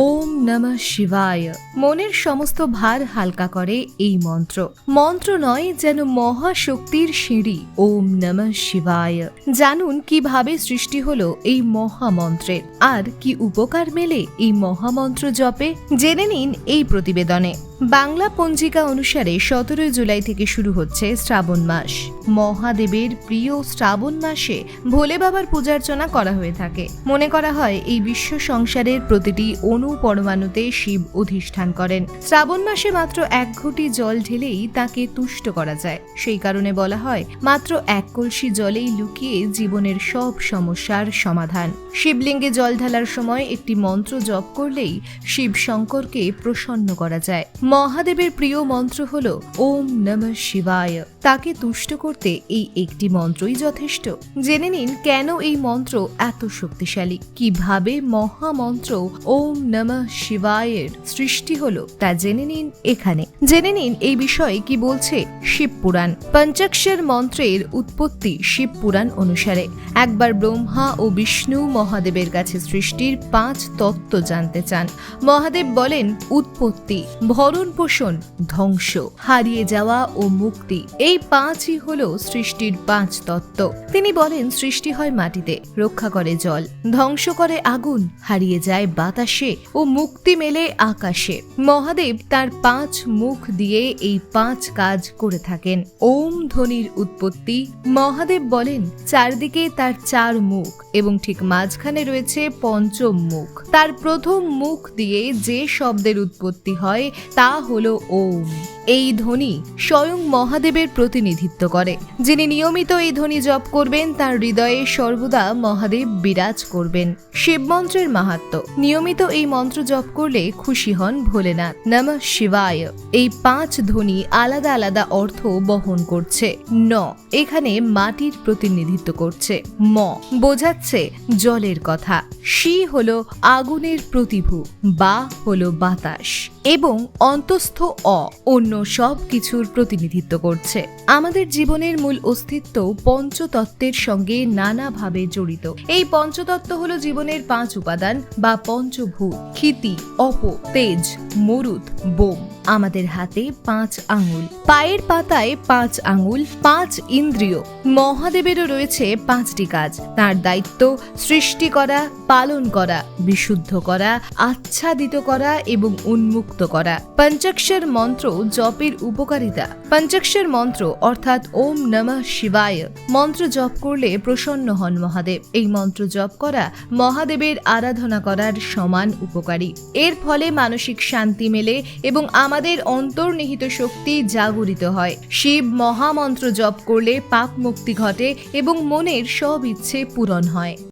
ওম নমঃ শিবায়। মনের সমস্ত ভার হালকা করে এই মন্ত্র। মন্ত্র নয়, যেন মহাশক্তির সিঁড়ি। ওম নমঃ শিবায়। জানুন কিভাবে সৃষ্টি হলো এই মহামন্ত্রের, আর কি উপকার মেলে এই মহামন্ত্র জপে। জেনে নিন এই প্রতিবেদনে। বাংলা পঞ্জিকা অনুসারে 17 জুলাই থেকে শুরু হচ্ছে শ্রাবণ মাস। মহাদেবের প্রিয় শ্রাবণ মাসে ভোলে বাবার পূজার্চনা করা হয়ে থাকে। মনে করা হয় এই বিশ্ব সংসারের প্রতিটি অণু পরমাণুতে শিব অধিষ্ঠান করেন। শ্রাবণ মাসে মাত্র 1 ঘটি জল ঢেলেই তাকে তুষ্ট করা যায়। সেই কারণে বলা হয় মাত্র 1 কলসি জলেই লুকিয়ে জীবনের সব সমস্যার সমাধান। শিবলিঙ্গে জল ঢালার সময় একটি মন্ত্র জপ করলেই শিব শঙ্করকে প্রসন্ন করা যায়। মহাদেবের প্রিয় মন্ত্র হল ওম নমঃ শিবায়। তাকে তুষ্ট করতে এই একটি মন্ত্রই যথেষ্ট। জেনে নিন কেন এই মন্ত্র এত শক্তিশালী, কিভাবে মহামন্ত্র ওম নমঃ শিবায়ের সৃষ্টি হলো তা জেনে নিন এখানে। জেনে নিন এই বিষয়ে কি বলছে শিব পুরাণ। পঞ্চাক্ষর মন্ত্রের উৎপত্তি শিব পুরাণ অনুসারে। একবার ব্রহ্মা ও বিষ্ণু মহাদেবের কাছে সৃষ্টির 5 তত্ত্ব জানতে চান। মহাদেব বলেন উৎপত্তি, ভরণ পোষণ, ধ্বংস, হারিয়ে যাওয়া ও মুক্তি। এই 5ই হলো সৃষ্টির 5 তত্ত্ব। তিনি বলেন সৃষ্টি হয় মাটিতে, রক্ষা করে জল, ধ্বংস করে আগুন, হারিয়ে যায় বাতাসে ও মুক্তি মেলে আকাশে। মহাদেব তার 5 মুখ দিয়ে এই 5 কাজ করে থাকেন। ওম ধ্বনির উৎপত্তি। মহাদেব বলেন চারদিকে তার 4 মুখ এবং ঠিক মাঝখানে রয়েছে পঞ্চম মুখ। তার প্রথম মুখ দিয়ে যে শব্দের উৎপত্তি হয় তা হলো ওম। এই ধ্বনি স্বয়ং মহাদেবের প্রতিনিধিত্ব করে। যিনি নিয়মিত এই ধ্বনি জপ করবেন তার হৃদয়ে সর্বদা মহাদেব বিরাজ করবেন। শিব মন্ত্রের মাহাত্ম্য। নিয়মিত এই মন্ত্র জপ করলে খুশি হন ভোলেনাথ। নমঃ শিবায়। এই 5 ধ্বনি আলাদা আলাদা অর্থ বহন করছে। ন এখানে মাটির প্রতিনিধিত্ব করছে। ম বোঝাচ্ছে জলের কথা। শি হলো আগুনের প্রতিভু। বা হলো বাতাস। এবং অন্তস্থ অ অন্য সব কিছুর প্রতিনিধিত্ব করছে। আমাদের জীবনের মূল অস্তিত্ব পঞ্চতত্ত্বের সঙ্গে নানাভাবে জড়িত। এই পঞ্চতত্ত্ব হলো জীবনের 5 উপাদান বা পঞ্চভূত। ক্ষিতি, অপ, তেজ, মরুত, বোম। আমাদের হাতে 5 আঙুল, পায়ের পাতায় 5 আঙুল, 5 ইন্দ্রিয়। মহাদেবেরও রয়েছে 5টি কাজ। তার দায়িত্ব সৃষ্টি করা, পালন করা, বিশুদ্ধ করা, আচ্ছাদিত করা এবং উন্মুক্ত করা। পঞ্চাক্ষর মন্ত্র জপের উপকারিতা। পঞ্চাক্ষর মন্ত্র অর্থাৎ ওম নমঃ শিবায় মন্ত্র জপ করলে প্রসন্ন হন মহাদেব। এই মন্ত্র জপ করা মহাদেবের আরাধনা করার সমান উপকারী। এর ফলে মানসিক শান্তি মেলে এবং আমাদের অন্তর্নিহিত শক্তি জাগরিত হয়। শিব মহামন্ত্র জপ করলে পাপ মুক্তি ঘটে এবং মনের সব ইচ্ছে পূরণ হয়।